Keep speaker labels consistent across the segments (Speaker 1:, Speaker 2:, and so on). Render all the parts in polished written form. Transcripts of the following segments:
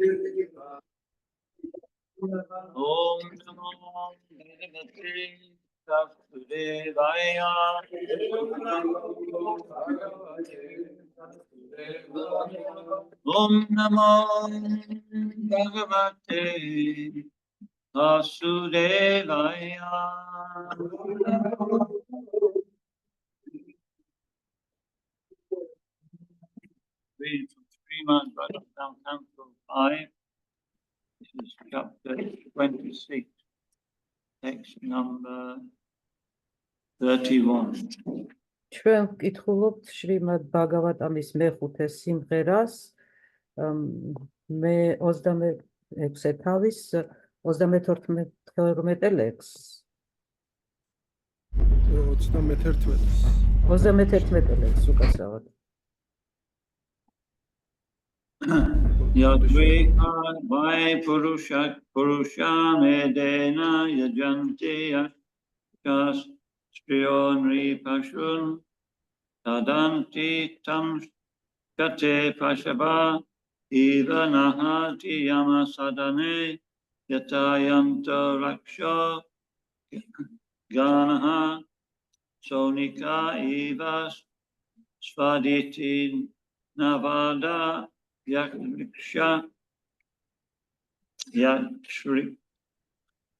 Speaker 1: Om Namo Bhagavate Vasudevaya. Om Namo Bhagavate Vasudevaya. Read from Shrimad-Bhagavatami, Canto 5. This is chapter 26, text number 31.
Speaker 2: ჩვენ ვკითხულობთ შრიმად-ბჰაგავატამის მეხუთე სიმღერას, მე 26 თავის 32 ლექსს. 31 ლექსს უკაცრავად.
Speaker 1: Yadvika vai purusha medena yajanti yashas striyon ripashun tadanti tam kate pashaba ivanahati yamasadane yatayanto raksha ganaha sonika ivas svaditi navada Yakriksha Yakshri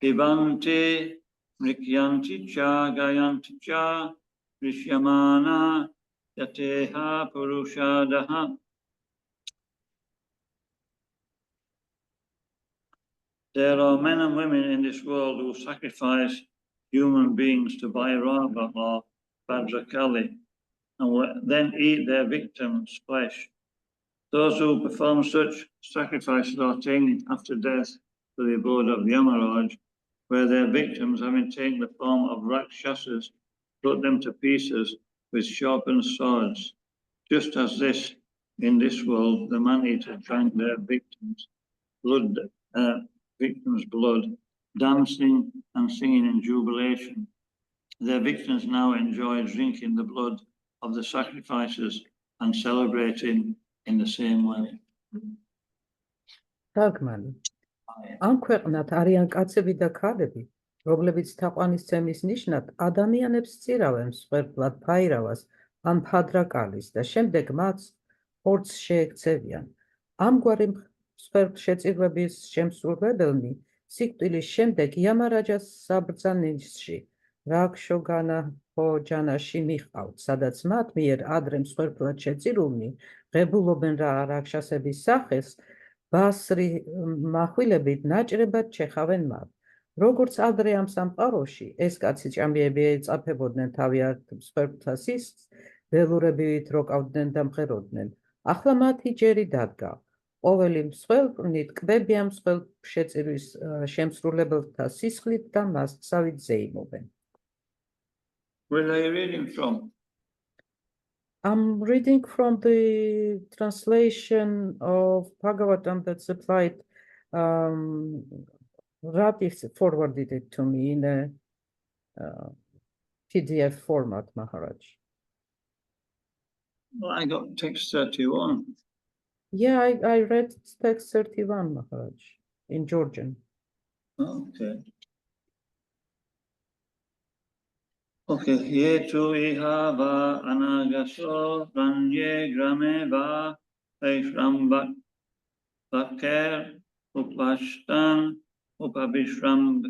Speaker 1: Ivante Rikyanti Cha Gayanti Cha Rishyamana Yateha Purushadaha. There are men and women in this world who sacrifice human beings to Bhairava or Bhadrakali and then eat their victims' flesh. Those who perform such sacrifices are taken after death to the abode of Yamaraj, where their victims, having taken the form of Rakshasas, cut them to pieces with sharpened swords. Just as this, in this world, the man-eater drank their victims' blood, dancing and singing in jubilation. Their victims now enjoy drinking the blood of the sacrifices and celebrating in the same way.
Speaker 2: Tagmani. Am ქვეყნად არიან კაცები და ქალები, რომლებიც თაყვანისცემის ნიშნად ადამიანებს წირავენ მსხვერპლად ფაირავას ან ფადრაკალის და შემდეგ მათ ხორცს შეექცევიან. ამგვარი მსხვერპლშეწირვების შემსრულებელნი სიკვდილის შემდეგ იამარაჯას საბრძანისში რაქშოგანა ჯანაში მიყავთ, სადაც მათ მიერ ადრე მსხვერპლად შეწირულნი ღებულობენ რაქშასების სახეს, ბასრი מחვილებით ნაჭრებად ჩეხავენ მათ. როგორც ადრე ამ სამყაროში, ეს კაცი ჭამიები ეწაფებოდნენ თავიანთ მსხვერპლთა სისხლს, ველურებით როკავდნენ და მღეროდნენ. ახლა მათი ჯერი დადგა. ყოველი მსხვერპლნი ტკბები ამ მსხვერპლშეწირვის შემსრულებელთა სისხლით და მასწავით ზეიმობენ.
Speaker 1: Where are you reading from?
Speaker 2: I'm reading from the translation of Bhagavatam that supplied Ratif forwarded it to me in a PDF format, Maharaj.
Speaker 1: Well, I got text 31.
Speaker 2: Yeah, I read text 31, Maharaj, in Georgian.
Speaker 1: Okay. Okay, yetu ihava anagaso ranye grameva eshram baker upashtan upabishram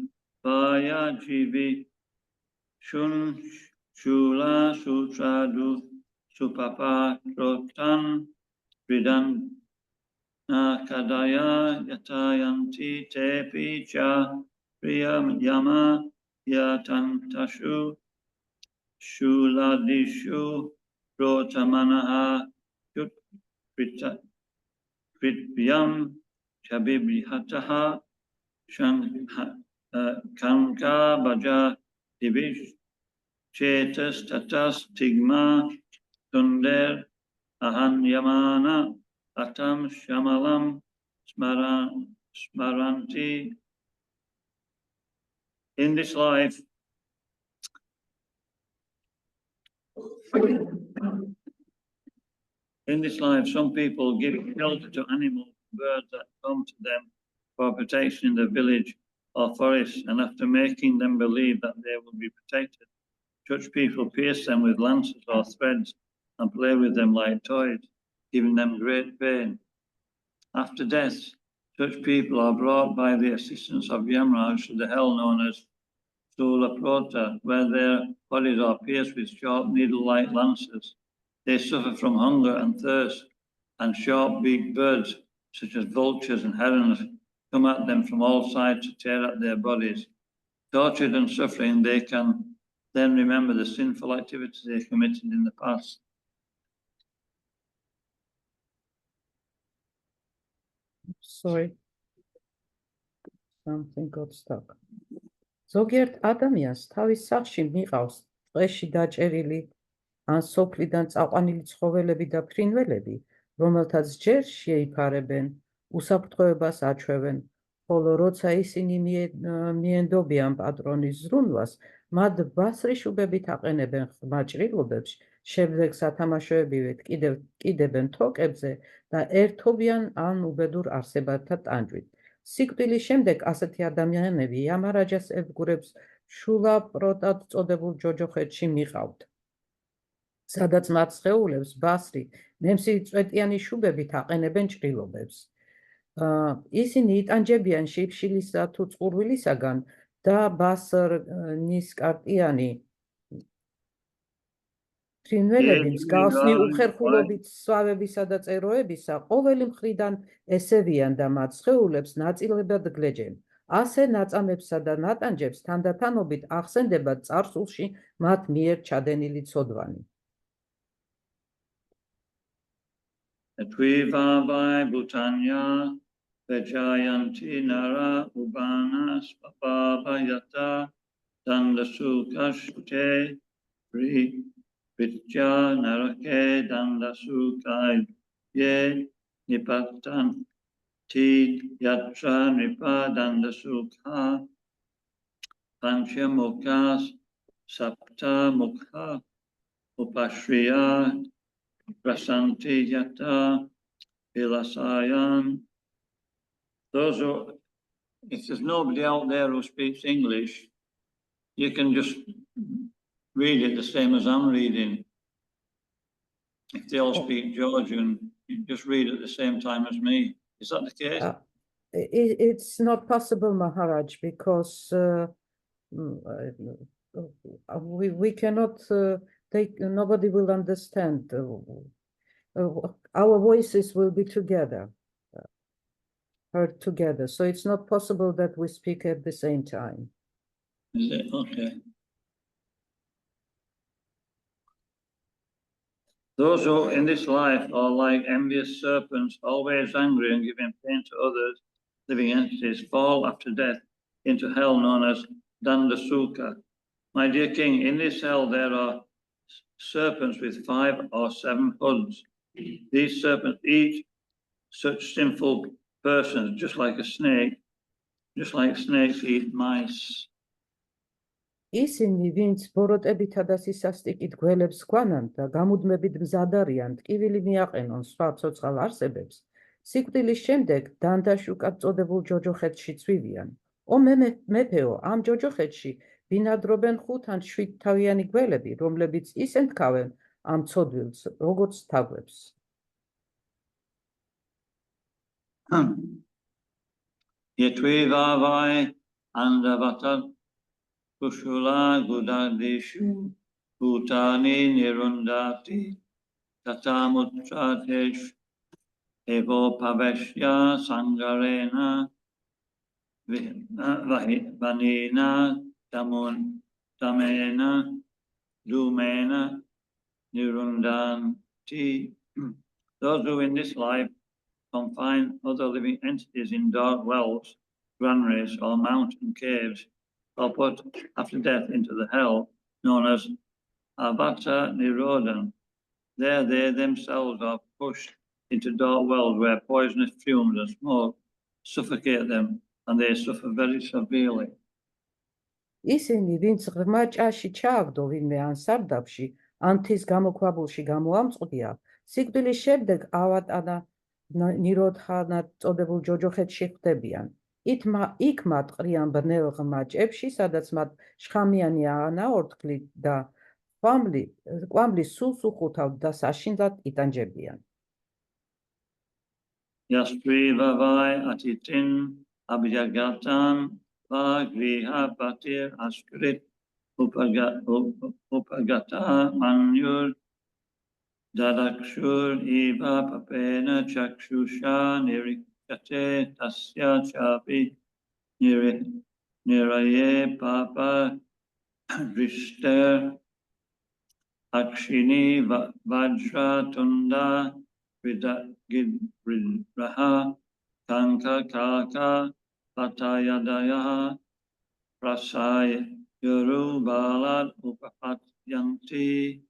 Speaker 1: vaya jivi shun shula sutradu supapa rotan ridan kadaya yatayanti tepi cha priyam yama yatantashu Shuladishu Rotamanaha Pritvyam Chabibhataha Kanka Baja Divish Chetas Tatas Tigma Tunder Ahanyamana Atam Shamalam Smaranti. In this life, some people give shelter to animals birds that come to them for protection in the village or forest, and after making them believe that they will be protected, such people pierce them with lances or threads and play with them like toys, giving them great pain. After death, such people are brought by the assistance of Yamraj to the hell known as Sulaprota, where their bodies are pierced with sharp needle-like lances. They suffer from hunger and thirst, and sharp-beaked birds, such as vultures and herons, come at them from all sides to tear at their bodies. Tortured and suffering, they can then remember the sinful activities they committed in the past.
Speaker 2: Sorry. Something got stuck. ზოგიერთ ადამიანს თავის სახლში მიყავს ტყეში დაჭერილი ან სოფლიდან წაყვანილი ცხოველები და ფრინველები, რომელთაც ჯერ შეიფარებენ, უსაფრთხოებას აჩვევენ, ხოლო როცა ისინი მიენდობიან პატრონის ზრუნვას, მათ ბასრიშუბებით აყენებენ ღრმა ჭრილობებს, შემდეგ სათამაშოებივით კიდებენ თოკებზე და ერთობიან ან უბედურ არსებათა ტანჯვით. სიკვდილის შემდეგ ასეთი ადამიანები იამარაჯას ებგურებს შულაპროტად წოდებულ ჯოჯოხეთში მიყავთ, სადაც მათ სხეულებს ბასრი ნემსი წვეტიანი შუბებით აყენებენ ჭრილობებს. ისინი იტანჯებიან შიფშილისა თუ წყურვილისაგან და ბასრნისკარტიანი ფრინველები მსგავსი უხერხულობით სვავებისა და წეროებისა ყოველი მხრიდან ესევიან და მათ სხეულებს ნაწილებად გლეჯენ. ასე ნაწამებსა და ნატანჯებს თანდათანობით ახსენდებათ წარსულში მათ მიერ ჩადენილი ცოდვანი.
Speaker 1: Tvivavai Bhutanya Vajayanti Nara Ubana Spapavayata Dandasukashte Pri Vitya Narake Dandasukai Ye Nipatan Ti Yatra Nipa Dandasukha Pancha Mukhas Sapta Mukha Upashriya Prasanti Yata Vilasayan. Those who, if there's nobody out there who speaks English, you can just read it the same as I'm reading. If they all speak Georgian, you just read at the same time as me. Is that the case?
Speaker 2: It's not possible, Maharaj, because we cannot nobody will understand. Our voices will be together, heard together. So it's not possible that we speak at the same time.
Speaker 1: Is it? Okay. Those who in this life are like envious serpents, always angry and giving pain to others, living entities, fall after death into hell known as Dandasuka. My dear king, in this hell there are serpents with 5 or 7 hoods. These serpents eat such sinful persons, just like a snake, just like snakes eat mice.
Speaker 2: ისინი, ვინც ბოროტებითა და სისასტიკით გველებს გვანან და გამუდმებით მზად არიან ტკივილი მიაყენონ სხვა ცოცხალ არსებებს, სიკვდილის შემდეგ დანდაშუკად წოდებულ ჯოჯოხეთში ცვივიან. ო მეფეო, ამ ჯოჯოხეთში ბინადრობენ 5 ან 7 თავიანი გველები, რომლებიც ისე თქავენ ამ ცოდვილს, როგორც თაგვებს.
Speaker 1: Yetvivavai andavatat Kushula Gudadishu Bhutani Nirundati Tatamutratesh Evo Paveshya Sangarena Vanina Damena Lumena Nirundanti. Those who in this life confine other living entities in dark wells, granaries, or mountain caves, are put after death into the hell known as Avata Nirodhan. There they themselves are pushed into dark wells where poisonous fumes and smoke suffocate them, and they suffer very severely.
Speaker 2: ისინი, ვინც ღრმა ჭაში ჩააგდო ვინმე ან სარდაფში, ან მთის გამოქვაბულში გამოამწყდია, სიკვდილის შემდეგ ავატანა ნიროთანად წოდებულ ჯოჯოხეთში ხვდებიან. იქ მათ ყრიან ბნელ ღრმა ჭებში, სადაც მათ შხამიანი ანაორთქლით და კვამლის სულს უხუთავთ და საშინლად იტანჯებიან.
Speaker 1: Yastri vavai atitin abhyagatam vagriha patir askrit upagata manyur dadakshur iva papena chakshusha nirikate tasya chapi niraye papa drishter akshini vajra tunda Vidraha Kanka Kaka Patayadaya Prasaya Yuru Balad Upapatyanti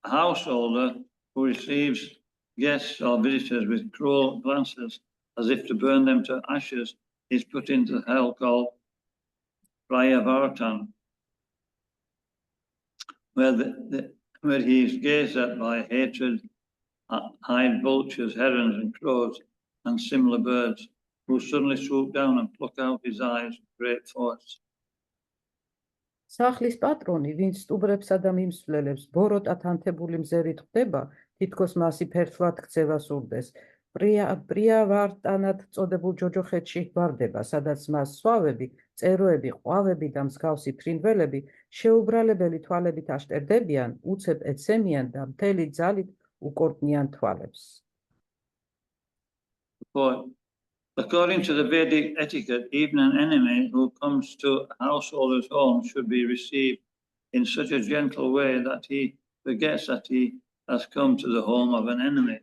Speaker 1: householder who receives guests or visitors with cruel glances as if to burn them to ashes is put into hell called Prayavatam, where he is gazed at by hatred, eyed vultures, herons and crows and similar birds who suddenly swoop down and pluck out his eyes with great force.
Speaker 2: სახლის პატრონი, ვინც სტუბრებსა და მიმსვლელებს ბოროტად ანთებული მზერით ხვდება, თითქოს მასი ფერფლად ქცევა სურდეს. პრიავარტანად წოდებულ ჯოჯოხეთში გვარდება, სადაც მას სვავები, წეროები, ყვავები და მსგავსი ფრინველები შეუბრალებელი თვალებით აშტერდებიან, უცებ ეცემიან და მთელი ძალით უკორტნიან თვალებს.
Speaker 1: According to the Vedic etiquette, even an enemy who comes to a householder's home should be received in such a gentle way that he forgets that he has come to the home of an enemy.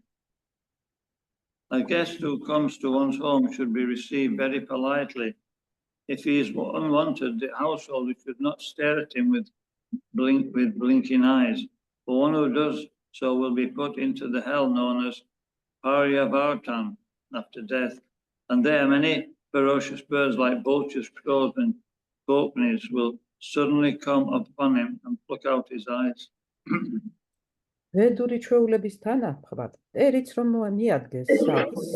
Speaker 1: A guest who comes to one's home should be received very politely. If he is unwanted, the householder should not stare at him with blinking eyes. For one who does so will be put into the hell known as Paryavartam after death. And there many ferocious birds like vultures, crows and goatnies will suddenly come upon him and pluck out his eyes.
Speaker 2: ვედური ჩვეულების თანახმად, ტერიც რომ მიადგეს სახლს,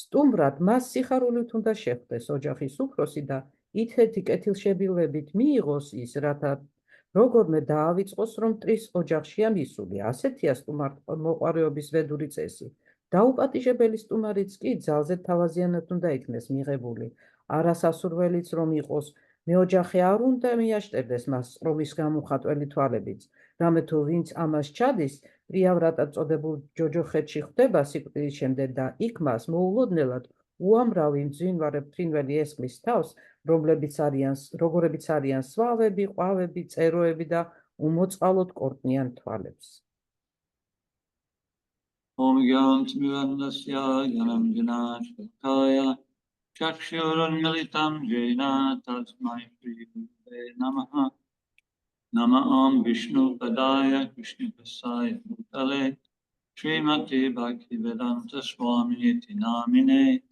Speaker 2: სტუმრად მას სიხარულით უნდა შეხვდეს ოჯახის უფროსი და ითეთი კეთილშებილებით მიიღოს ის, რათა როგორმე დაავიწყოს, რომ მტრის ოჯახშია მისული. ასეთია სტუმართმოყვარეობის ვედური წესი. დაუპატიჟებელი სტუმარიც კი ძალზედ თავაზიანად უნდა იქნეს მიღებული. არასასურველიც რომ იყოს, მეოჯახე არ უნდა მიაშტერდეს მას ყრობის გამომხატველი თვალებიც. რამე თუ ვინც ამას ჩადის, პრიავრატად წოდებულ ჯოჯოხეთში ხვდება სიკვდილის შემდეგ და იქ მას მოულოდნელად უამრავი მძვინვარე ფრინველი ესხმის თავს, როგორებიც არიან სვავები, ყვავები, წეროები და უმოწყალოდ კორტნიან თვალებს.
Speaker 1: Om Gyanam Mirandasya Yanam Janashakaya Chakshurun Militam Jena Tasmai Shri Namaha Namah Vishnu Padaya Krishna Pasaya Bhutale Shrimad-bhagavata Swami Namine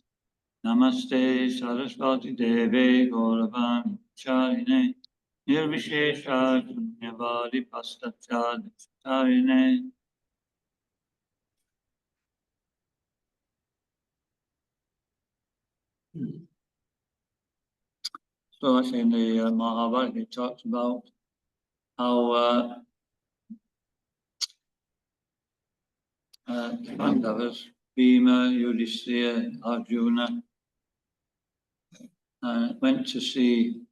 Speaker 1: Namaste Saraswati Deve Gauravani Charine Nirvishesha Punyavadi Pastachad Charine. So actually in the Mahabharata it talks about how Pandavas, Bhima, Yudhishthira, Arjuna went to see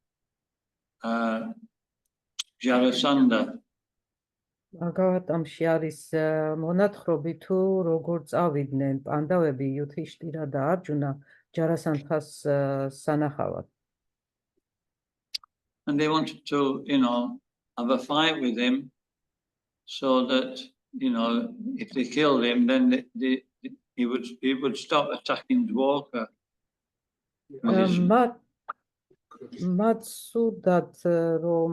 Speaker 1: Jarasandha.
Speaker 2: ბჰაგავატამში არის მონათხრობი თუ როგორ წავიდნენ პანდავები იუდჰიშტირა და არჯუნა ჯარასანდას სანახავად.
Speaker 1: And they wanted to, have a fight with him so that, if they killed him, then he would stop attacking Dwarka.
Speaker 2: მათ სურდათ რომ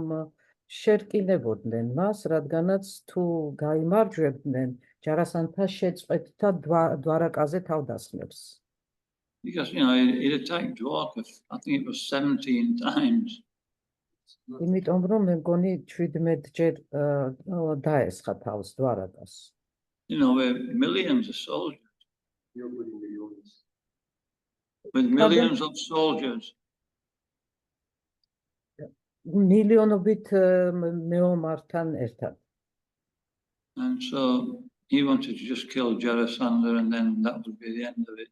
Speaker 2: შერკინებოდნენ მას, რადგანაც თუ გაიმარჯვებდნენ, ჯარასანდას შეწყვეტ და დვარაკაზე თავდასხმებს.
Speaker 1: Because, he attacked Dwarka, I think it was 17 times.
Speaker 2: იმიტომ რომ მე მგონი 17 ჯერ დაესხა თავს დვარაკას.
Speaker 1: You know, we're millions of soldiers. With millions of soldiers.
Speaker 2: მილიონობით მეომართან ერთად.
Speaker 1: And so he wanted to just kill Jarasandha and then that would be the end of it.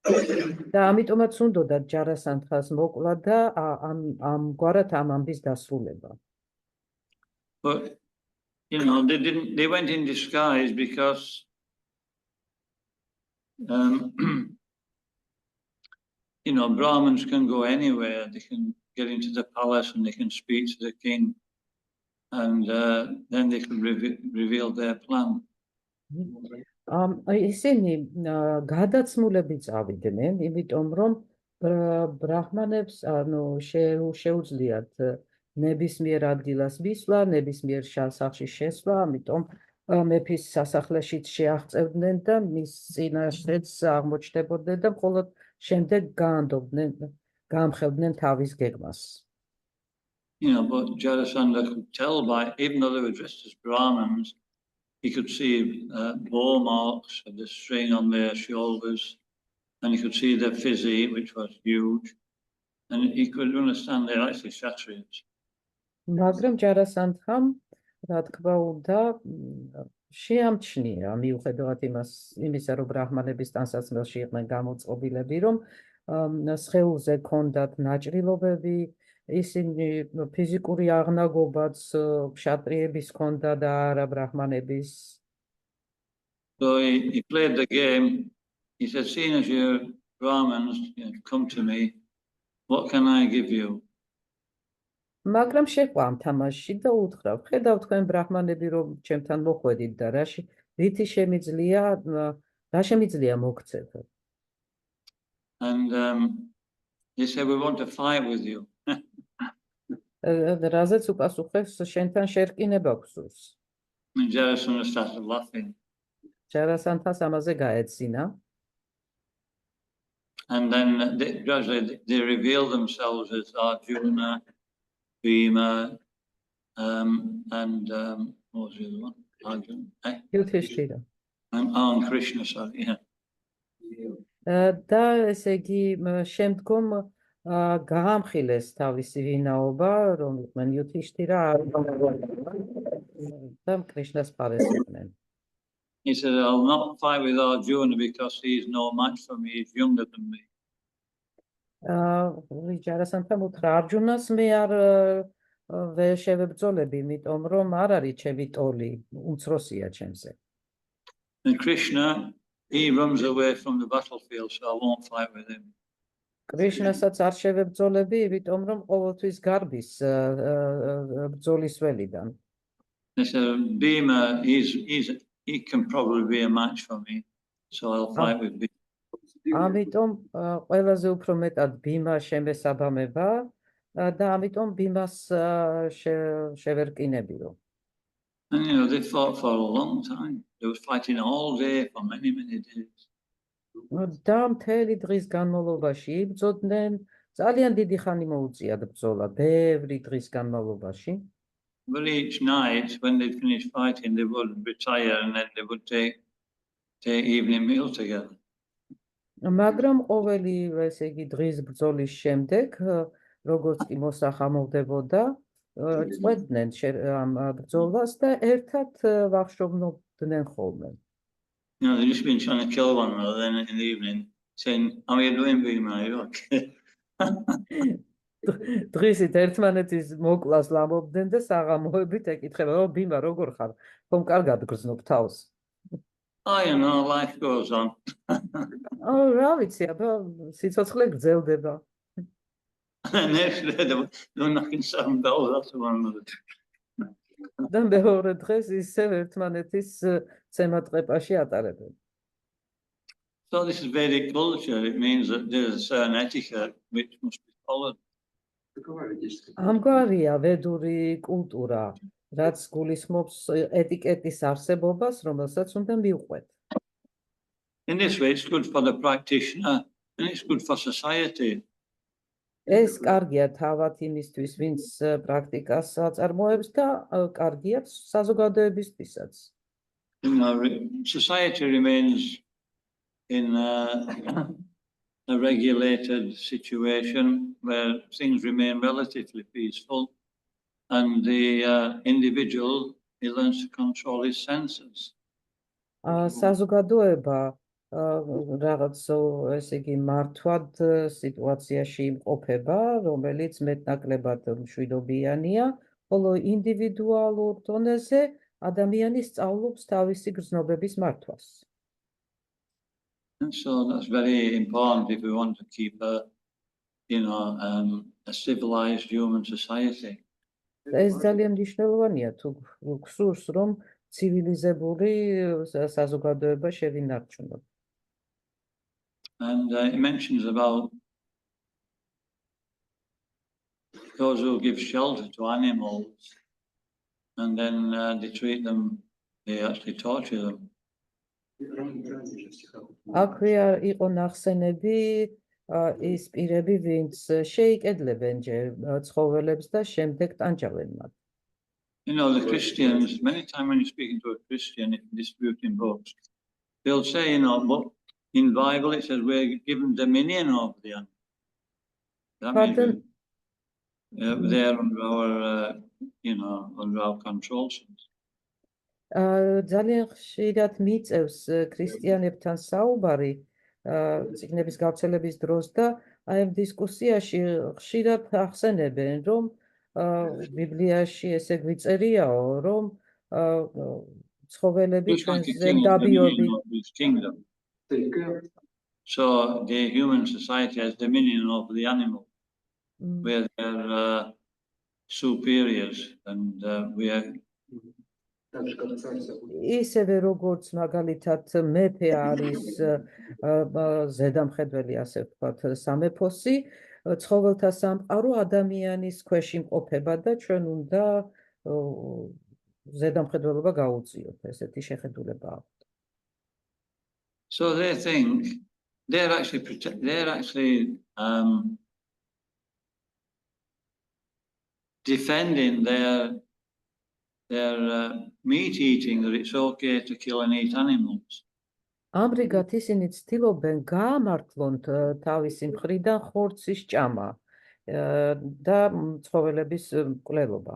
Speaker 2: და ამიტომაც უნდოდა ჯარასანთას მოკლა და ამგვარად ამ ამბის დასრულება.
Speaker 1: But you know, they went in disguise because you know, Brahmins can go anywhere. They can get into the palace and they can speak to the king, and then they can reveal their plan.
Speaker 2: ისინი გადაცმულები წავიდნენ, იმიტომ რომ ბრაჰმანებს შეუძლიათ ნებისმიერ ადგილას მისვლა, ნებისმიერ სახლში შესვლა, ამიტომ მეფის სასახლეშიც შეაღწევდნენ და მის წინაშეც აღმოჩნდებოდნენ და მხოლოდ შემდეგ გაამხელდნენ თავის გეგმას.
Speaker 1: You know, but Jarasandha could tell by, even though they were dressed as Brahmins, he could see bore marks of the string on their shoulders, and he could see their physique, which was huge, and he could understand they're actually Kshatriyas.
Speaker 2: მაგრამ ჯარასანთამ, რა თქმა უნდა, შეამჩნია მიუხედავად იმისა, რომ ბრაჰმანების ტანსაცმელში იყვნენ გამოწყობილები, რომ სხეულზე ჰქონდათ ნაჭრილობები, ისინი ფიზიკური აღნაგობაც ქსhatriyების ჰქონდა და არა ბრაჰმანების.
Speaker 1: So he played the game. He said, seeing as you're Brahmins, come to me, what can I give you?
Speaker 2: მაგრამ შეყვა ამ თამაშში და უთხრა, ხედავ თქვენ ბრაჰმანები რომ ჩემთან მოხვედით და რა შემიძლია მოგცეთ.
Speaker 1: And he said, we want to fight with you.
Speaker 2: რაზეც უპასუხეს, შენთან შერკინება გვსურს.
Speaker 1: And Jarasandha started laughing.
Speaker 2: ჯარასანთას ამაზე გაეცინა.
Speaker 1: And then gradually they revealed themselves as Arjuna, Bhima, and what was the other one? Arjuna,
Speaker 2: Yudhishthira.
Speaker 1: And Krishna, sorry, yeah.
Speaker 2: და ესე იგი შემდგომ გაამხილეს თავისი ვინაობა, რომ იყვნენ Yudhishthira და კრიშნას ფარეს იყვნენ.
Speaker 1: He said, I'll not fight with Arjuna because he's no match for me, he's younger than me.
Speaker 2: ჯარასანთამ უთხრა, არჯუნას მე არ ვერ შევებრძოლები, იმიტომ რომ არ არის ჩემი ტოლი, უმცროსია ჩემზე.
Speaker 1: And Krishna, he runs away from the battlefield, so I won't fight with him.
Speaker 2: კრიშნასაც არ შევებრძოლები, იმიტომ რომ ყოველთვის გარბის ბრძოლის ველიდან.
Speaker 1: He said, Bhima, he can probably be a match for me, so I'll fight with Bhima.
Speaker 2: ამიტომ ყველაზე უფრო მეტად ბიმა შემესაბამება და ამიტომ ბიმას შევერკინებიო.
Speaker 1: And you know, they fought for a long time. They were fighting all day for many, many days.
Speaker 2: და მთელი დღის განმავლობაში იბრძოდნენ, ძალიან დიდი ხანი მოუწიათ ბრძოლა, ბევრი დღის განმავლობაში.
Speaker 1: But each night, when they'd finished fighting, they would retire and then they would take evening meal together.
Speaker 2: მაგრამ ყოველი, ესე იგი, დღის ბრძოლის შემდეგ, როგორც კი მოსახამოვდებოდა, წყვეტდნენ ამ ბრძოლას და ერთად ვახშობნობდნენ ხოლმე.
Speaker 1: You know, they'd just been trying to kill one another, then in the evening, saying, how are you doing, Bhima? Are you okay?
Speaker 2: დღისით ერთმანეთის მოკლას ლამობდნენ და საღამოებით ეკითხება, რომ ბიმა როგორ ხარ? ხომ კარგად გრძნობ თავს?
Speaker 1: Oh, you know, life goes on.
Speaker 2: რა ვიცი, აბა სიცოცხლე გრძელდება.
Speaker 1: And next day, they were knocking 7 bells after one another.
Speaker 2: და მეორე დღეს ისევ ერთმანეთის ცემატყეპაში ატარებენ.
Speaker 1: So this is Vedic culture. It means that there's a certain etiquette which must be followed.
Speaker 2: ამგვარია ვედური კულტურა, რაც გულისხმობს ეტიკეტის არსებობას, რომელსაც უნდა მივყვეთ.
Speaker 1: In this way, it's good for the practitioner and it's good for society.
Speaker 2: ეს კარგია თავად იმისთვის, ვინც პრაქტიკას აწარმოებს და კარგია საზოგადოებისთვისაც.
Speaker 1: Society remains in a regulated situation where things remain relatively peaceful, and the individual he learns to control his senses.
Speaker 2: საზოგადოება რაღაც ესე იგი მართვად სიტუაციაში იმყოფება, რომელიც მეტნაკლებად მშვიდობიანია, ხოლო ინდივიდუალურ დონეზე ადამიანი სწავლობს თავისი გრძნობების მართვას.
Speaker 1: And so that's very important if we want to keep a civilized human society.
Speaker 2: ეს ძალიან მნიშვნელოვანია თუ გსურს რომ ცივილიზებული საზოგადოება შევინარჩუნოთ.
Speaker 1: And it mentions about those who give shelter to animals and then they treat them, they actually torture them.
Speaker 2: აქვეა იყო ნახსენები ის პირები, ვინც შეიკედლებენ ცხოველებს და შემდეგ ტანჯავენ მათ.
Speaker 1: The Christians, many times when you're speaking to a Christian, if disputing books, they'll say, but in Bible it says we're given dominion over the animal. That means they're under our, under our control.
Speaker 2: ძალიან ხშირად მიწევს ქრისტიანებთან საუბარი წიგნების გავრცელების დროს და აი ამ დისკუსიაში ხშირად ახსენებენ, რომ ბიბლიაში ესე გვიწერიაო, რომ ცხოველები ჩვენზე დაბიობი.
Speaker 1: So the human society has dominion over the animal, where they're superiors, and we are.
Speaker 2: ისევე როგორც მაგალითად მეფე არის ზედამხედველი, ასე ვთქვათ, სამეფოსი, ცხოველთა სამყარო ადამიანის ქვეშ იმყოფება და ჩვენ უნდა ზედამხედველობა გაუწიოთ, ესეთი შეხედულება აქვთ.
Speaker 1: So they think they're actually defending their meat eating, that it's okay to kill and eat animals.
Speaker 2: ამრიგად ისინი ცდილობენ გაამართლონ თავისი მხრიდან ხორცის ჭამა და ცხოველების მკვლელობა.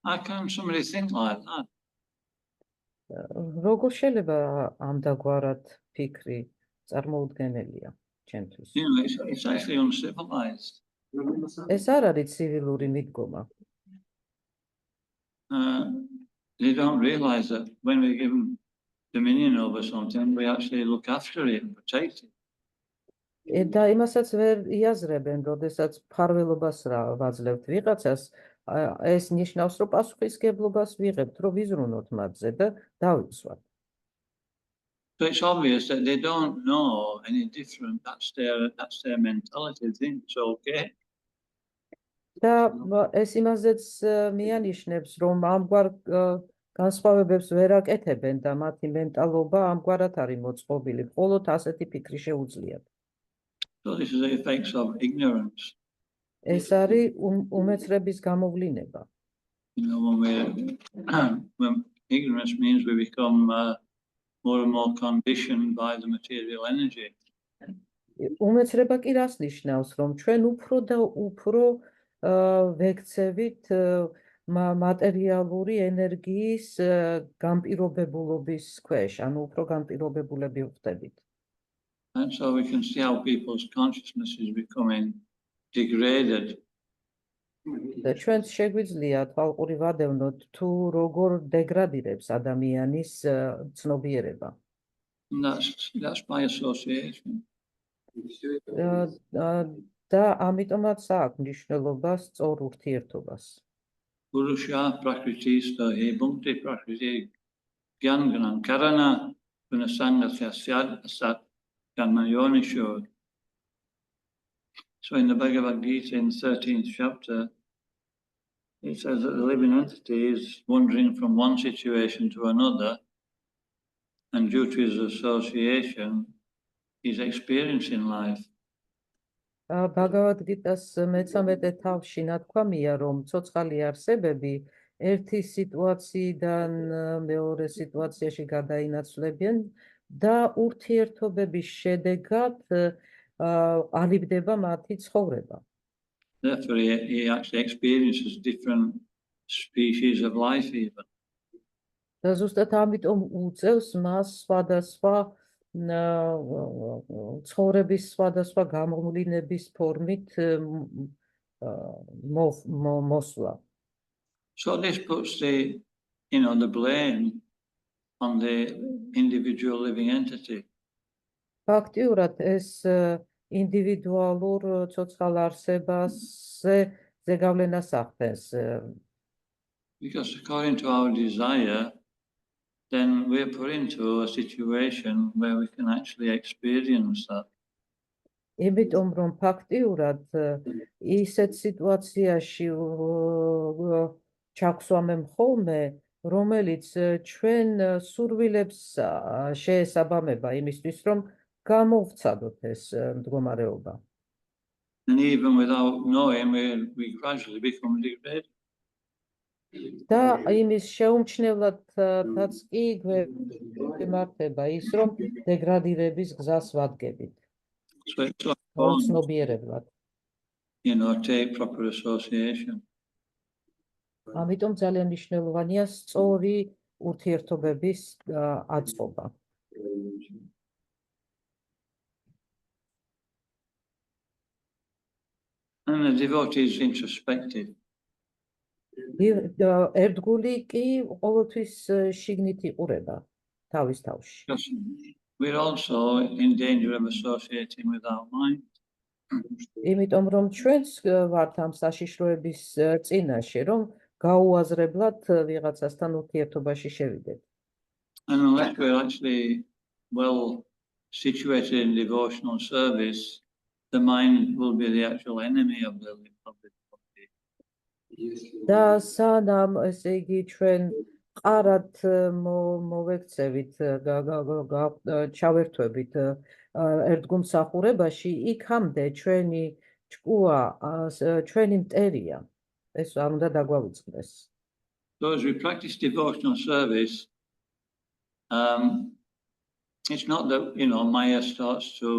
Speaker 1: How can somebody think like that?
Speaker 2: როგორ შეიძლება ამდაგვარად ფიქრი წარმოუდგენელია ჩემთვის?
Speaker 1: It's actually uncivilized.
Speaker 2: ეს არ არის ცივილური მიდგომა.
Speaker 1: They don't realize that when we give them dominion over something, we actually look after it and protect it.
Speaker 2: და იმასაც ვერ იაზრებენ, როდესაც ფარველობას ვაძლევთ ვიღაცას, ეს ნიშნავს, რომ პასუხისგებლობას ვიღებთ, რომ ვიზრუნოთ მათზე და დავიცვათ.
Speaker 1: So it's obvious that they don't know any different. That's their mentality. They think it's okay.
Speaker 2: და ეს იმაზეც მიანიშნებს, რომ ამგვარ განსხვავებებს ვერ აკეთებენ და მათი მენტალობა ამგვარად არის მოწყობილი, მხოლოდ ასეთი ფიქრი შეუძლიათ.
Speaker 1: So this is the effects of ignorance.
Speaker 2: ეს არის უმეცრების გამოვლინება.
Speaker 1: When ignorance means we become more and more conditioned by the material energy.
Speaker 2: უმეცრება კი რას ნიშნავს, რომ ჩვენ უფრო და უფრო ვექცევით მატერიალური ენერგიის განპირობებულობის ქვეშ, ანუ უფრო განპირობებულები ვხდებით.
Speaker 1: And so we can see how people's consciousness is becoming degraded.
Speaker 2: და ჩვენც შეგვიძლია თვალყური ვადევნოთ თუ როგორ დეგრადირებს ადამიანის ცნობიერება.
Speaker 1: That's by association.
Speaker 2: და ამიტომაც აქვს მნიშვნელობა სწორ ურთიერთობას.
Speaker 1: Purusha prakritisto he bhukti prakriti gyan karana gunasangasya syad asat karmayonisho. So in the Bhagavad Gita in the 13th chapter, it says that the living entity is wandering from one situation to another, and due to his association, he's experiencing life.
Speaker 2: ბაგავატ-გიტას მე-13 თავში ნათქვამია, რომ ცოცხალი არსებები ერთი სიტუაციიდან მეორე სიტუაციაში გადაინაცვლებიან და ურთიერთობების შედეგად ყალიბდება მათი ცხოვრება.
Speaker 1: Therefore, he actually experiences different species of life even.
Speaker 2: და ზუსტად ამიტომ უწევს მას სხვადასხვა ცხოვრების სხვადასხვა გამოვლინების ფორმით მოსვლა.
Speaker 1: So this puts the blame on the individual living entity.
Speaker 2: ფაქტიურად ეს ინდივიდუალურ ცოცხალ არსებაზე ზეგავლენას ახდენს.
Speaker 1: Because according to our desire, then we're put into a situation where we can actually experience that.
Speaker 2: იმიტომ რომ ფაქტიურად ისეთ სიტუაციაში ჩაგვსვამე ხოლმე, რომელიც ჩვენ სურვილებს შეესაბამება იმისთვის, რომ გამოვცადოთ ეს მდგომარეობა.
Speaker 1: And even without knowing, we gradually become degraded.
Speaker 2: და იმის შეუმჩნევლადაც კი გვემართება ის, რომ დეგრადირების გზას ვადგებით.
Speaker 1: So it's so important,
Speaker 2: ცნობიერებლად.
Speaker 1: take proper association.
Speaker 2: ამიტომ ძალიან მნიშვნელოვანია სწორი ურთიერთობების აწყობა.
Speaker 1: And the devotee is introspective.
Speaker 2: ერთგული კი ყოველთვის შიგნით იყურება თავის თავში.
Speaker 1: Because we're also in danger of associating with our mind.
Speaker 2: იმიტომ რომ ჩვენც ვართ ამ საშიშროების წინაშე, რომ გაუაზრებლად ვიღაცასთან ურთიერთობაში შევიდეთ.
Speaker 1: And unless we're actually well situated in devotional service, the mind will be the actual enemy of the devotee.
Speaker 2: და სანამ ესე იგი ჩვენ ყარად მოვექცევით, ჩავერთვებით ერთგულმსახურებაში, იქამდე ჩვენი ჭკუა, ჩვენი მტერია. ეს არ უნდა დაგვავიწყდეს.
Speaker 1: So as we practice devotional service, it's not that Maya starts to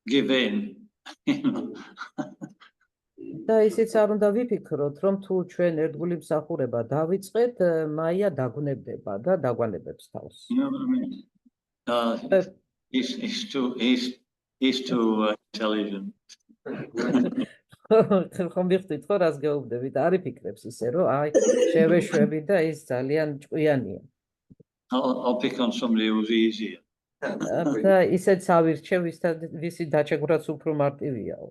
Speaker 1: give in.
Speaker 2: და ისიც არ უნდა ვიფიქროთ, რომ თუ ჩვენ ერთგული მსახურება დავიწყეთ, მაია დაგვნებდება და დაგვალებებს თავს.
Speaker 1: You know what I mean? He's too intelligent.
Speaker 2: ხომ მიხდით ხო რას გეუბნებით? არ იფიქრებს ისე, რომ აი შევეშვები და ის ძალიან ჭკვიანია.
Speaker 1: I'll pick on somebody who's easier.
Speaker 2: და ისეც ავირჩევ, ვისი დაჩეგვრაც უფრო მარტივიაო.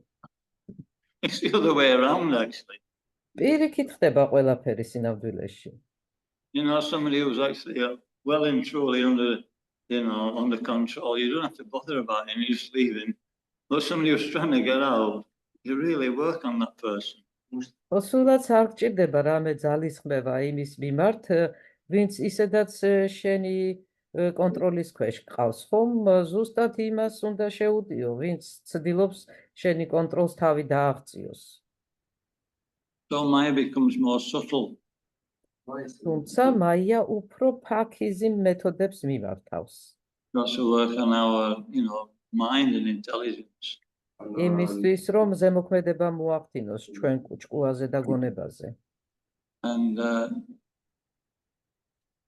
Speaker 1: It's the other way around, actually.
Speaker 2: პირიქით ხდება ყველაფერი სინამდვილეში.
Speaker 1: Somebody who's actually well and truly under control. You don't have to bother about him. You just leave him. But somebody who's trying to get out, you really work on that person.
Speaker 2: სულაც არ გჭირდება რამე ძალისხმევა იმის მიმართ, ვინც ისედაც შენი კონტროლის ქვეშ გყავს, ხომ ზუსტად იმას უნდა შეუდიო, ვინც ცდილობს შენი კონტროლს თავი დააღწიოს.
Speaker 1: So Maya becomes more subtle.
Speaker 2: თუმცა მაია უფრო ფაქიზი მეთოდებს მიმართავს.
Speaker 1: We also work on our, mind and intelligence.
Speaker 2: იმისთვის, რომ ზემოქმედება მოახდინოს ჩვენ ჭკუაზე და გონებაზე.
Speaker 1: And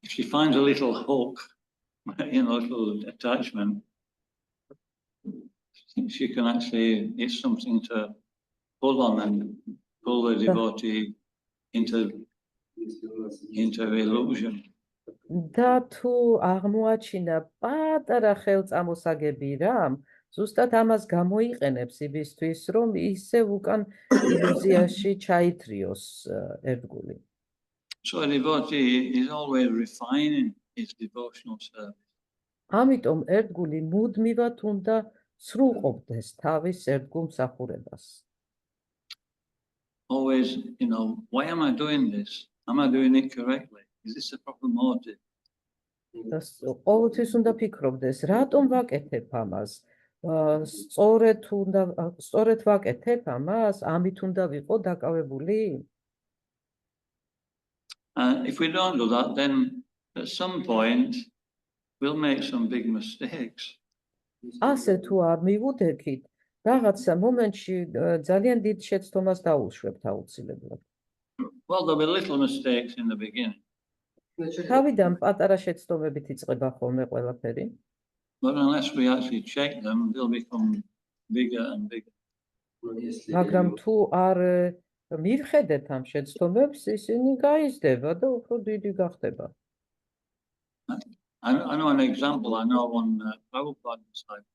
Speaker 1: if she finds a little hook, a little attachment, she can actually, it's something to pull on and pull the devotee into illusion.
Speaker 2: და თუ აღმოაჩინა პატარა ხელწამოსაგები რამ, ზუსტად ამას გამოიყენებს იმისთვის, რომ ისევ უკან ილუზიაში ჩაითრიოს ერთგული.
Speaker 1: So a devotee is always refining his devotional service.
Speaker 2: ამიტომ ერთგული მუდმივად უნდა სრულყოფდეს თავის ერთგულ მსახურებას.
Speaker 1: Always, why am I doing this? Am I doing it correctly? Is this a proper motive?
Speaker 2: ყოველთვის უნდა ფიქრობდეს, რატომ ვაკეთებ ამას? სწორედ ვაკეთებ ამას, ამით უნდა ვიყო დაკავებული?
Speaker 1: If we don't do that, then at some point we'll make some big mistakes.
Speaker 2: ასე თუ არ მივუდექით, რაღაცა მომენტში ძალიან დიდ შეცდომას დაუშვებთ აუცილებლად.
Speaker 1: Well, there'll be little mistakes in the beginning,
Speaker 2: თავიდან პატარა შეცდომებით იწყება ხოლმე ყველაფერი,
Speaker 1: but unless we actually check them, they'll become bigger and bigger.
Speaker 2: მაგრამ თუ არ მივხედეთ ამ შეცდომებს, ისინი გაიზრდება და უფრო დიდი გახდება.
Speaker 1: I know an example. I know one Prabhupada disciple.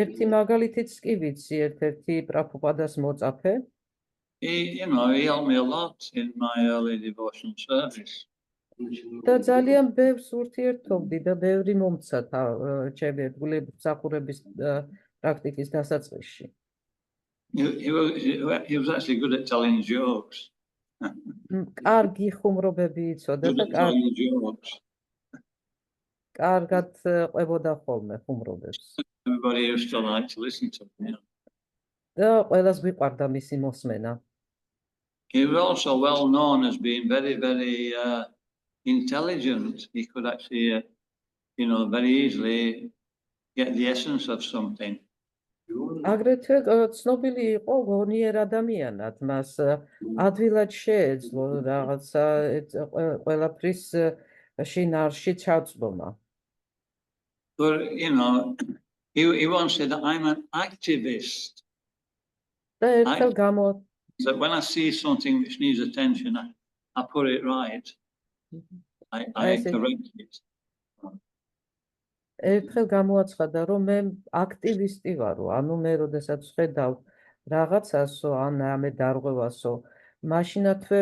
Speaker 2: ერთი მაგალითიც კი ვიცი, ერთ-ერთი პრაბჰუპადას მოწაფე.
Speaker 1: He helped me a lot in my early devotional service.
Speaker 2: და ძალიან ბევრს ურთიერთობდი და ბევრი მომცა ჩემი ერთგული მსახურების პრაქტიკის დასაწყისში.
Speaker 1: He was actually good at telling jokes.
Speaker 2: კარგი ხუმრობები იცოდა და კარგად ყვებოდა ხოლმე ხუმრობებს.
Speaker 1: Everybody used to like to listen to him.
Speaker 2: და ყველას გვიყვარდა მისი მოსმენა.
Speaker 1: He was also well known as being very, very intelligent. He could actually, very easily get the essence of something.
Speaker 2: აგრეთვე ცნობილი იყო გონიერ ადამიანად, მას ადვილად შეეძლო რაღაცა ყველაფრის შინაარსში ჩაწვდომა.
Speaker 1: But he once said that I'm an activist.
Speaker 2: და ერთხელ
Speaker 1: So when I see something which needs attention, I put it right. I correct it.
Speaker 2: ერთხელ გამოაცხადა, რომ მე აქტივისტი ვარო, ანუ მე როდესაც ვხედავ რაღაცასო, ან ამე დარღვევასო, მაშინათვე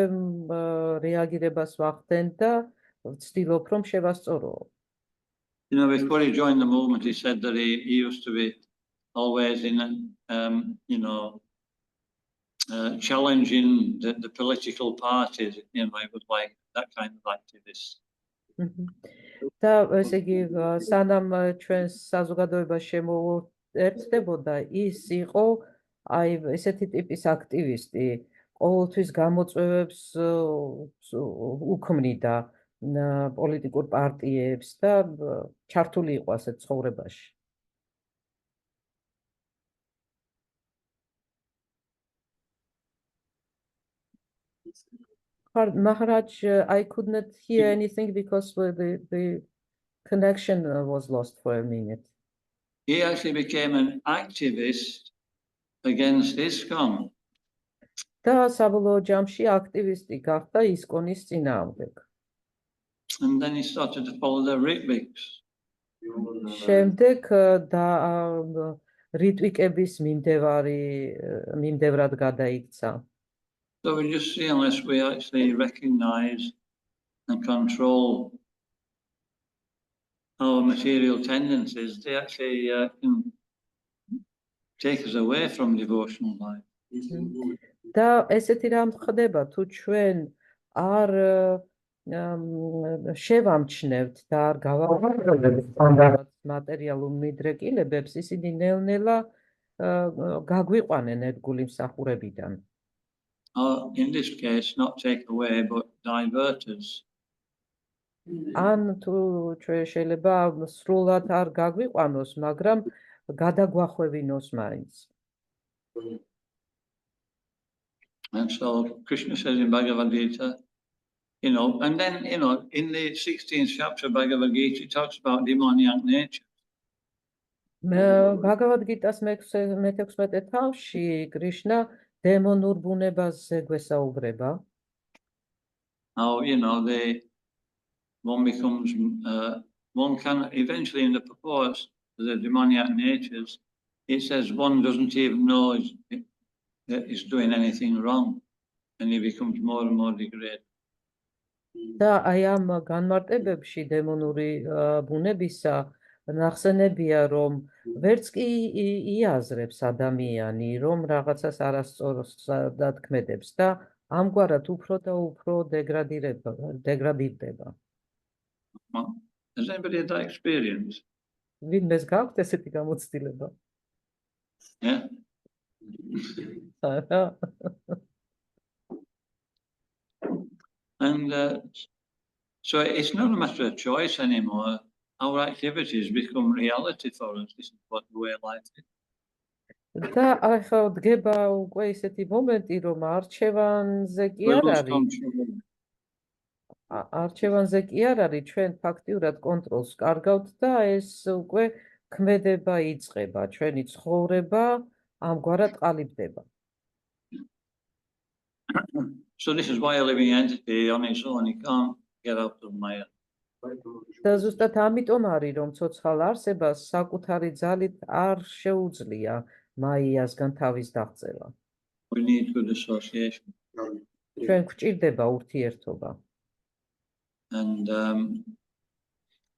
Speaker 2: რეაგირებას ვახდენ და ვცდილობ, რომ შევასწორო.
Speaker 1: Before he joined the movement, he said that he used to be always in, challenging the political parties. He was like that kind of activist.
Speaker 2: და ესე იგი, სანამ ჩვენს საზოგადოებას შემოერთდებოდა, ის იყო აი ესეთი ტიპის აქტივისტი, ყოველთვის გამოწვევებს უქმნიდა პოლიტიკურ პარტიებს და ჩართული იყო ასეთ ცხოვრებაში. Maharaj, I could not hear anything because the connection was lost for a minute.
Speaker 1: He actually became an activist against ISKCON.
Speaker 2: და საბოლოო ჯამში აქტივისტი გახდა ისკონის წინააღმდეგ.
Speaker 1: And then he started to follow the Ritviks.
Speaker 2: შემდეგ და რიტვიკების მიმდევრად გადაიქცა.
Speaker 1: So we just see, unless we actually recognize and control our material tendencies, they actually can take us away from devotional life.
Speaker 2: და ესეთი რამ ხდება, თუ ჩვენ არ შევამჩნევთ და არ გავაყენებთ მატერიალურ მიდრეკილებებს, ისინი ნელ-ნელა გაგვიყვანენ ერთგული მსახურებიდან.
Speaker 1: In this case, not take away, but divert us.
Speaker 2: ან თუ ჩვენ შეიძლება სრულად არ გაგვიყვანოს, მაგრამ გადაგვახვევინოს მაინც.
Speaker 1: And so Krishna says in Bhagavad Gita, and then, in the 16th chapter of Bhagavad Gita, he talks about demoniac nature.
Speaker 2: Bhagavad Gita's მე-16 თავში კრიშნა დემონურ ბუნებაზე გვესაუბრება.
Speaker 1: How, one becomes, one can eventually in the purport of the demoniac natures, it says one doesn't even know that he's doing anything wrong, and he becomes more and more degraded.
Speaker 2: და აი ამ განმარტებებში დემონური ბუნებისა ნახსენებია, რომ ვერც კი იაზრებს ადამიანი, რომ რაღაცას არასწორად ქმედებს და ამგვარად უფრო და უფრო დეგრადირდება.
Speaker 1: Has anybody had that experience?
Speaker 2: ვინმეს გაქვთ ესეთი გამოცდილება?
Speaker 1: Yeah. And so it's not a matter of choice anymore. Our activities become reality for us. This is what the way life is.
Speaker 2: და ახლა დგება უკვე ისეთი მომენტი, რომ არჩევანზე კი
Speaker 1: We
Speaker 2: არ
Speaker 1: lose
Speaker 2: არის.
Speaker 1: control.
Speaker 2: არჩევანზე კი არ არის, ჩვენ ფაქტიურად კონტროლს კარგავთ და ეს უკვე ქმედება იწყება, ჩვენი ცხოვრება ამგვარად ყალიბდება.
Speaker 1: So this is why a living entity on its own, he can't get out of Maya.
Speaker 2: და ზუსტად ამიტომ არის, რომ ცოცხალ არსებას საკუთარი ძალით არ შეუძლია მაიასგან თავის დაღწევა.
Speaker 1: We need good association.
Speaker 2: ჩვენ გვჭირდება ურთიერთობა.
Speaker 1: And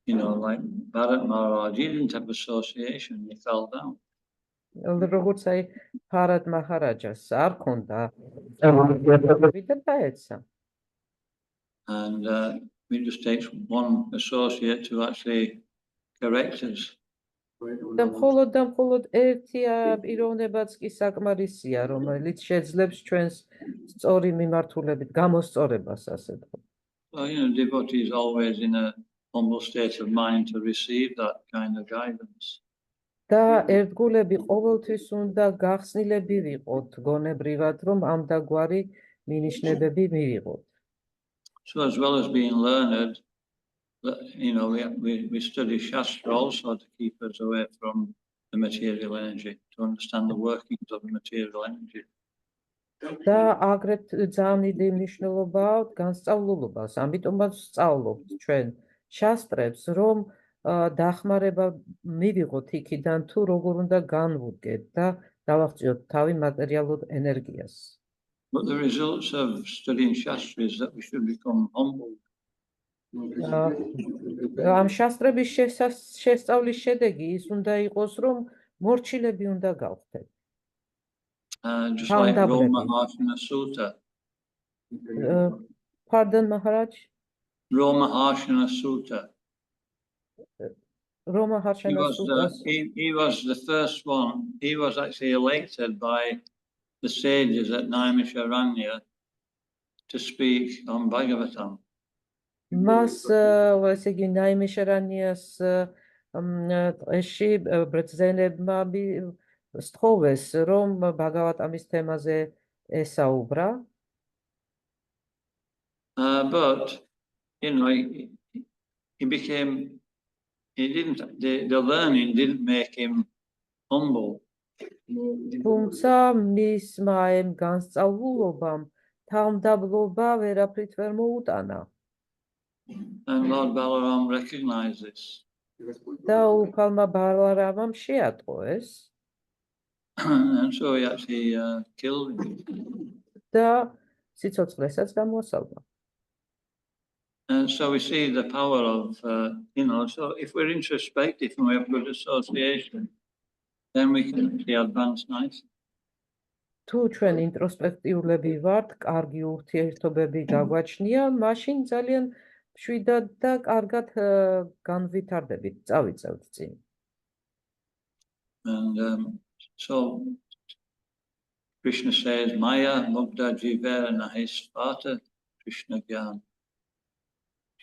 Speaker 1: you know, like Bharat Maharaj, he didn't have association, he fell down.
Speaker 2: როგორც აი ფარად მაჰარაჯას არ ქონდა ურთიერთობები და დაეცა.
Speaker 1: And it just takes one associate to actually correct us.
Speaker 2: და მხოლოდ ერთი პიროვნებაც კი საკმარისია, რომელიც შეძლებს ჩვენს სწორი მიმართულებით გამოსწორებას, ასე ვთქვათ.
Speaker 1: So, you know, devotee is always in a humble state of mind to receive that kind of guidance.
Speaker 2: და ერთგულები ყოველთვის უნდა გახსნილები ვიყოთ გონებრივად, რომ ამ დაგვარი მინიშნებები მივიღოთ.
Speaker 1: So as well as being learned, you know, we study Shastra also to keep us away from the material energy, to understand the workings of the material energy.
Speaker 2: და აგრეთ ძალიან დიდი მნიშვნელობა აქვს განსწავლულობას, ამიტომაც სწავლობთ ჩვენ შასტრებს, რომ დახმარება მივიღოთ იქიდან თუ როგორ უნდა განვუდგეთ და დავაღწიოთ თავი მატერიალურ ენერგიას.
Speaker 1: But the results of studying Shastra is that we should become humble.
Speaker 2: ამ შასტრების შესწავლის შედეგი ის უნდა იყოს, რომ მორჩილები უნდა გავხდეთ.
Speaker 1: Just like Roma Harshana Sutta.
Speaker 2: Pardon, Maharaj?
Speaker 1: Roma Harshana Sutta.
Speaker 2: Roma Harshana Sutta.
Speaker 1: He was the first one. He was actually elected by the sages at Naimisharanya to speak on Bhagavatam.
Speaker 2: Mas, ესე იგი, ნაიმიშარანიას წეში ბრძენებმა სთხოვეს, რომ ბაგავატამის თემაზე ესაუბრა.
Speaker 1: But, you know, the learning didn't make him humble.
Speaker 2: თუმცა მისმა ამ განსწავლულობამ თავმდაბლობა ვერაფრით ვერ მოუტანა.
Speaker 1: And Lord Balaram recognized this.
Speaker 2: და უფალმა ბალარამამ შეატყო ეს.
Speaker 1: And so he actually killed him.
Speaker 2: და სიცოცხლესაც გამოასალმა.
Speaker 1: And so we see the power of, you know, so if we're introspective and we have good association, then we can actually advance nicely.
Speaker 2: თუ ჩვენ ინტროსპექტიულები ვართ, კარგი ურთიერთობები გაგვაჩნია, მაშინ ძალიან მშვიდად და კარგად განვითარდებით, წავიწევთ წინ.
Speaker 1: And so Krishna says, Maya mugda jivera nahis vata Krishna gyan.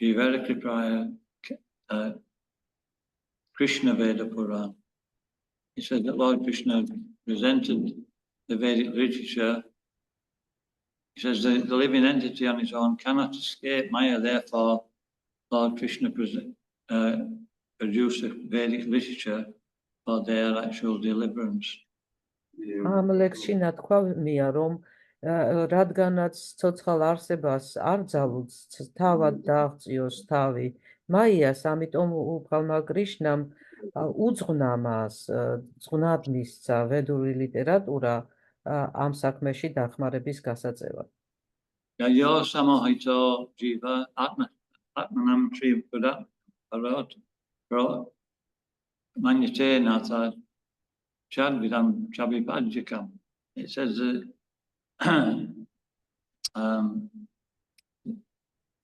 Speaker 1: Jivera kripraya Krishna Veda Puran. He says that Lord Krishna presented the Vedic literature. He says the living entity on its own cannot escape Maya, therefore Lord Krishna produced the Vedic literature for their actual deliverance.
Speaker 2: ამ ლექსში ნათქვამია, რომ რადგანაც ცოცხალ არსებას არ ძალუძს თავად დააღწიოს თავი მაიას, ამიტომ უფალმა კრიშნამ უძღვნა მას, ზღვნად მისცა ვედური ლიტერატურა ამ საქმეში დახმარების გასაწევად.
Speaker 1: Yayo samohito jiva atmanam tri buddha parot pro manyate nata chadvidam chabipajikam. It says that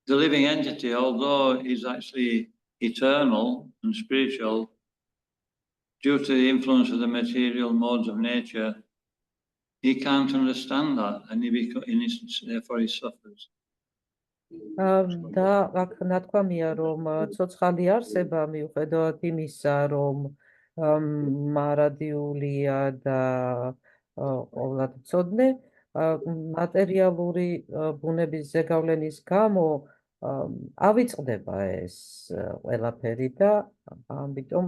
Speaker 1: the living entity, although is actually eternal and spiritual, due to the influence of the material modes of nature, he can't understand that, and therefore he suffers.
Speaker 2: და აქ ნათქვამია, რომ ცოცხალი არსება მიუხედავად იმისა, რომ მარადიულია და ყოვლად მცოდნე, მატერიალური ბუნების ზეგავლენის გამო ავიწყდება ეს ყველაფერი და ამიტომ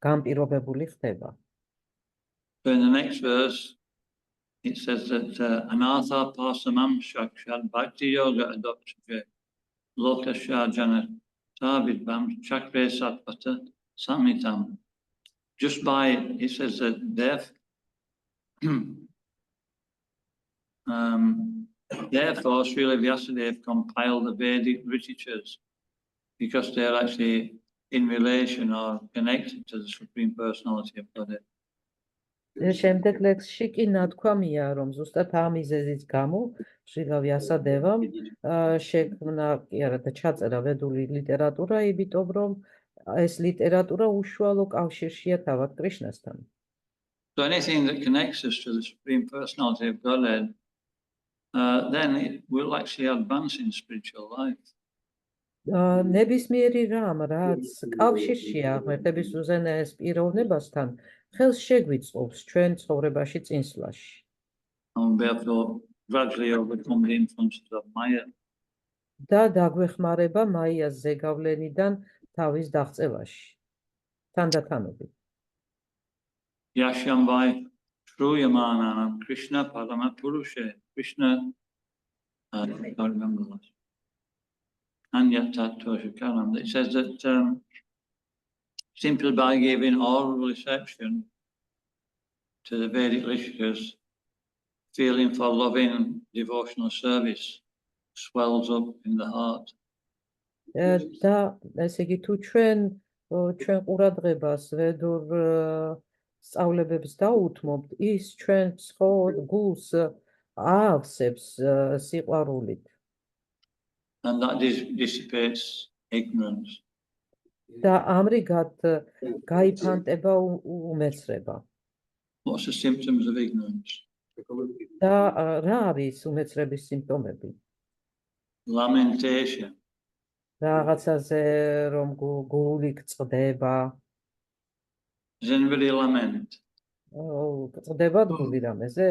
Speaker 2: განპირობებული ხდება.
Speaker 1: So in the next verse, it says that anatha pasamam shakshad bhakti yoga adoptaje loka shajana sabidvam chakre satpata samitam. Just by it says that therefore Srila Vyasadeva compiled the Vedic literatures because they are actually in relation or connected to the Supreme Personality of Godhead.
Speaker 2: შემდეგ ლექსში კი ნათქვამია, რომ ზუსტად ამ მიზეზის გამო შრილა ვიასადევამ შექმნა კი არა და ჩაწერა ვედური ლიტერატურა, იმიტომ რომ ეს ლიტერატურა უშუალო კავშირშია თავად კრიშნასთან.
Speaker 1: So anything that connects us to the Supreme Personality of Godhead, then it will actually advance in spiritual life.
Speaker 2: ნებისმიერი რამ, რაც კავშირშია ღმერთების უზენაეს პიროვნებასთან, ხელს შეგვიწყობს ჩვენ ცხოვრებაში წინსვლაში.
Speaker 1: And therefore gradually overcome the influences of Maya.
Speaker 2: და დაგვეხმარება მაიას ზეგავლენიდან თავის დაღწევაში. თანდათანობით.
Speaker 1: Yashyam vai Shruyamananam Krishna Padama Purushe. Krishna, I can't remember that. Anyatatoshikaram. It says that simply by giving oral reception to the Vedic literatures, feeling for loving devotional service swells up in the heart.
Speaker 2: და ესე იგი თუ ჩვენ ყურადღებას ვედურ სწავლებებს დაუთმობთ, ის ჩვენ გულს აავსებს სიყვარულით.
Speaker 1: And that dissipates ignorance.
Speaker 2: და ამრიგად გაიფანტება უმეცრება.
Speaker 1: What's the symptoms of ignorance?
Speaker 2: და რა არის უმეცრების სიმპტომები?
Speaker 1: Lamentation.
Speaker 2: რაღაცაზე რომ გული გწყდება.
Speaker 1: Does anybody lament?
Speaker 2: გწყდება გული რამეზე?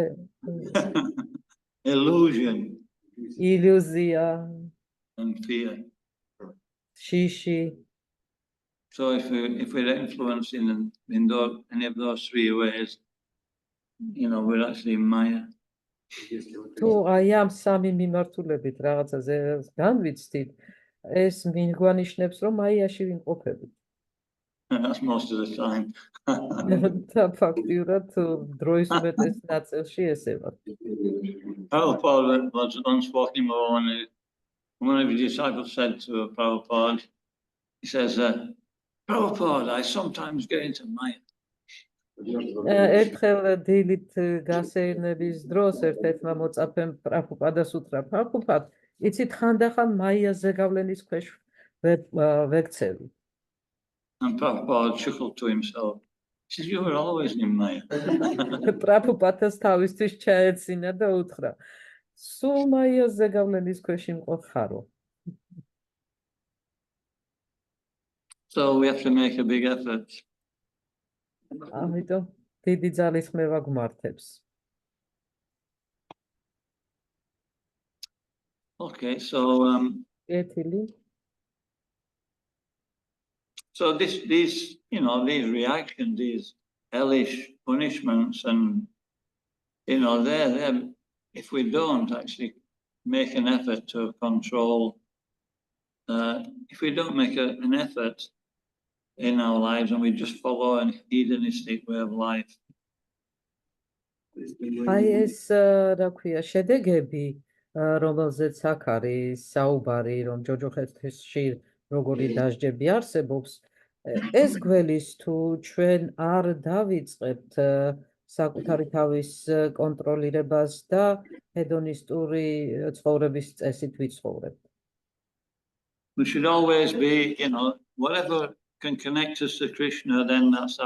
Speaker 1: Illusion.
Speaker 2: ილუზია.
Speaker 1: And fear.
Speaker 2: შიში.
Speaker 1: So if we're influenced in any of those three ways, we're actually in Maya.
Speaker 2: თუ აი ამ სამი მიმართულებით რაღაცაზე განვიცდით, ეს მიგვანიშნებს, რომ მაიაში ვიმყოფებით.
Speaker 1: That's most of the time.
Speaker 2: და ფაქტიურად დროის უმეტეს ნაწილში ესე ვარ.
Speaker 1: Prabhupada was once walking along, one of his disciples said to Prabhupada, he says, Prabhupada, I sometimes get into Maya.
Speaker 2: ერთხელ დილით გასეირნების დროს ერთ-ერთმა მოწაფემ პრაბჰუპადას უთხრა, პრაბჰუპად, იცით ხანდახან მაიას ზეგავლენის ქვეშ ვექცევი.
Speaker 1: And Prabhupada chuckled to himself. He says, you were always in Maya.
Speaker 2: პრაბჰუპადას თავისთვის ჩაეცინა და უთხრა, სულ მაიას ზეგავლენის ქვეშ იმყოფხარო.
Speaker 1: So we have to make a big effort.
Speaker 2: ამიტომ დიდი ძალისხმევა გვმართებს.
Speaker 1: Okay, so
Speaker 2: კეთილი.
Speaker 1: So these reactions, these hellish punishments, and they're if we don't actually make an effort to control, if we don't make an effort in our lives and we just follow an hedonistic way of life.
Speaker 2: აი ეს რა ქვია, შედეგები, რომელზეც აქ არის საუბარი, რომ ჯოჯოხეთში როგორი დასჯები არსებობს, ეს გველის თუ ჩვენ არ დავიწყებთ საკუთარი თავის კონტროლირებას და ჰედონისტური ცხოვრების წესით ვიცხოვრებთ.
Speaker 1: We should always be, whatever can connect us to Krishna, then that's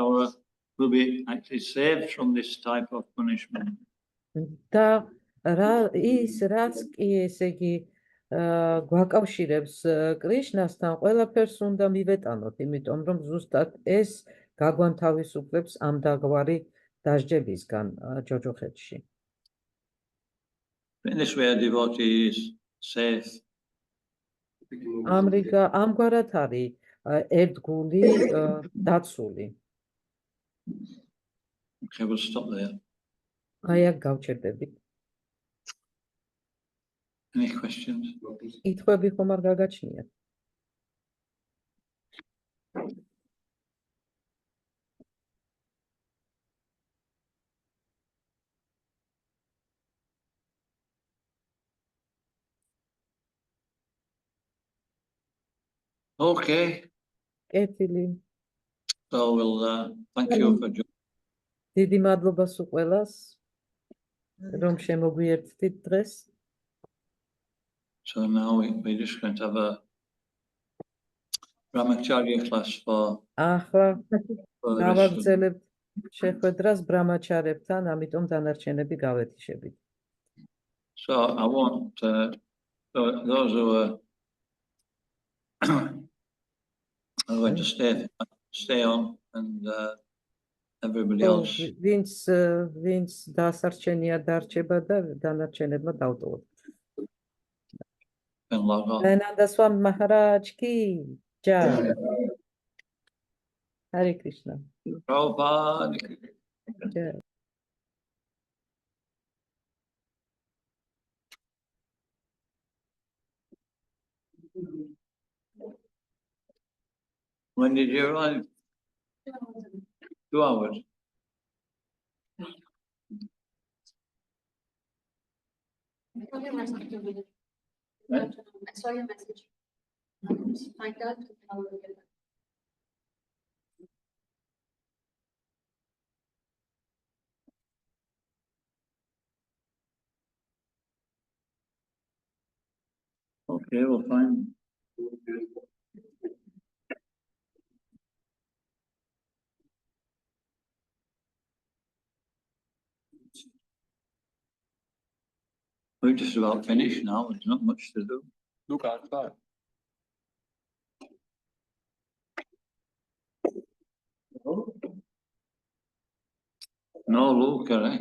Speaker 1: we'll be actually saved from this type of punishment.
Speaker 2: და ის რაც კი ესე იგი გვაკავშირებს კრიშნასთან, ყველაფერს უნდა მივეტანოთ, იმიტომ რომ ზუსტად ეს გაგვანთავისუფლებს ამ დაგვარი დასჯებისგან ჯოჯოხეთში.
Speaker 1: In this way, a devotee is safe.
Speaker 2: ამგვარად არის ერთგული დაცული.
Speaker 1: Okay, we'll stop there.
Speaker 2: აი აქ გავჩერდებით.
Speaker 1: Any questions?
Speaker 2: კითხვები ხომ არ გაგაჩნიათ?
Speaker 1: Okay,
Speaker 2: კეთილი.
Speaker 1: so we'll thank you for joining.
Speaker 2: დიდი მადლობა სულ ყველას, რომ შემოგვიერთდით დღეს.
Speaker 1: So now we're just going to have a brahmacharya class for
Speaker 2: ახლა
Speaker 1: the rest of the
Speaker 2: გავაგრძელებთ შეხვედრას ბრამაჩარებთან, ამიტომ დანარჩენები გავეთიშებით.
Speaker 1: So I want those who are going to stay on, and everybody else.
Speaker 2: ვინც დასარჩენია დარჩება და დანარჩენებმა დავტოვოთ.
Speaker 1: Can log off.
Speaker 2: დაიანანდა სვამი მაჰარაჯ კი ჯაი. ჰარე კრიშნა.
Speaker 1: Prabhupada.
Speaker 2: ჯაი.
Speaker 1: When did you arrive? 2 hours.
Speaker 3: I saw your message. Find out how to get that.
Speaker 1: Okay, we'll find. We're just about finished now. There's not much to do.
Speaker 4: Look outside.
Speaker 1: No, look, eh?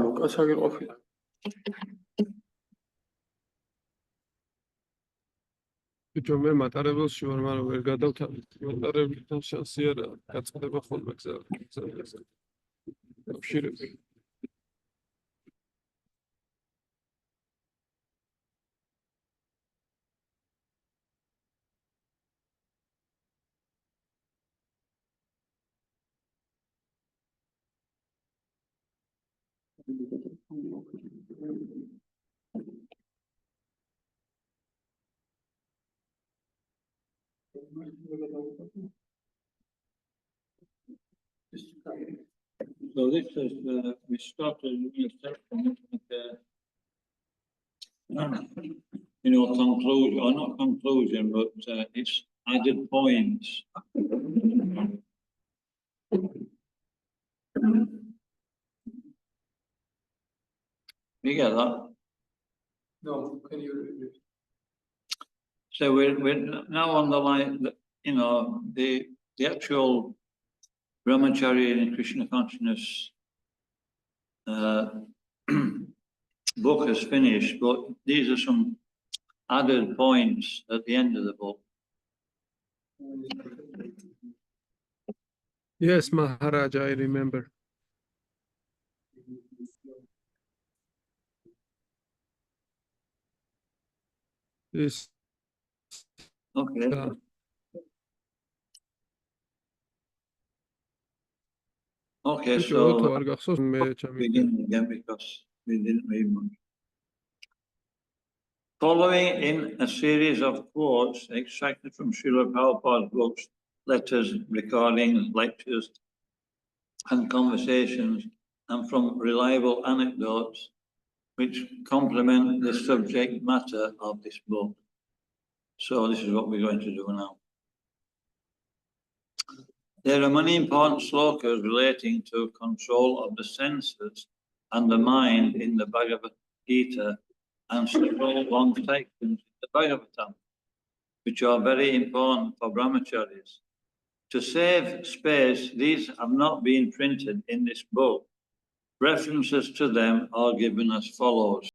Speaker 4: Lucas აგიყოფილა. ბიჭო მე მატარებელში ვარ, მაგრამ ვერ გადავთავით. მატარებელთან შანსი არა, გაწყდება ხოლმე გზა. აფშირებს.
Speaker 1: So this is we started conclusion, or not conclusion, but it's added points. You get that?
Speaker 4: No, can you repeat?
Speaker 1: So we're now on the line, the actual Brahmacharya in Krishna consciousness book is finished, but these are some added points at the end of the book.
Speaker 4: Yes, Maharaj, I remember. This
Speaker 1: Okay. Okay,
Speaker 4: so
Speaker 1: so
Speaker 4: არ გახსოვს მე ჩემი
Speaker 1: begin again because we didn't read much. Following in a series of quotes extracted from Srila Prabhupada's books, letters, recordings, lectures, and conversations, and from reliable anecdotes which complement the subject matter of this book. So this is what we're going to do now. There are many important slokas relating to control of the senses and the mind in the Bhagavad Gita and several long sections in the Bhagavatam, which are very important for brahmacharis. To save space, these have not been printed in this book. References to them are given as follows.